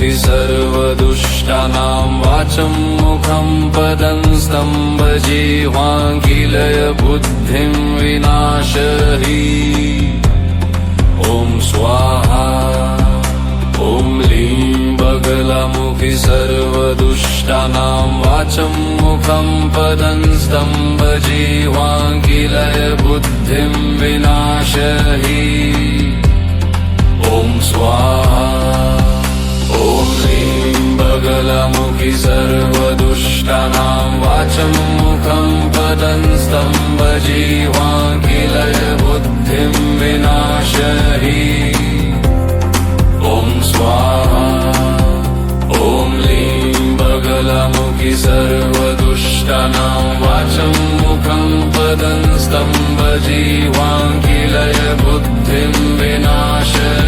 गगलमुखि सर्वदुष्टानां वाचं मुखं पदं स्तम्भजिह्वाङ्कीलय बुद्धिं विनाशहि ॐ स्वाहा ॐ लीं गगलमुखि सर्वदुष्टानां वाचं मुखं पदं स्तम्भजिह्वाङ्कीलय बुद्धिं विनाशहि ॐ स्वाहा ॐ लीं गगलमुखि सर्वदुष्टानां वाचं मुखं पदं स्तम्भजिह्वाङ्कीलय बुद्धिं विनाशहि ॐ स्वाहा ॐ लीं गगलमुखि सर्वदुष्टानां वाचं मुखं पदं स्तम्भजिह्वाङ्कीलय बुद्धिं विनाशहि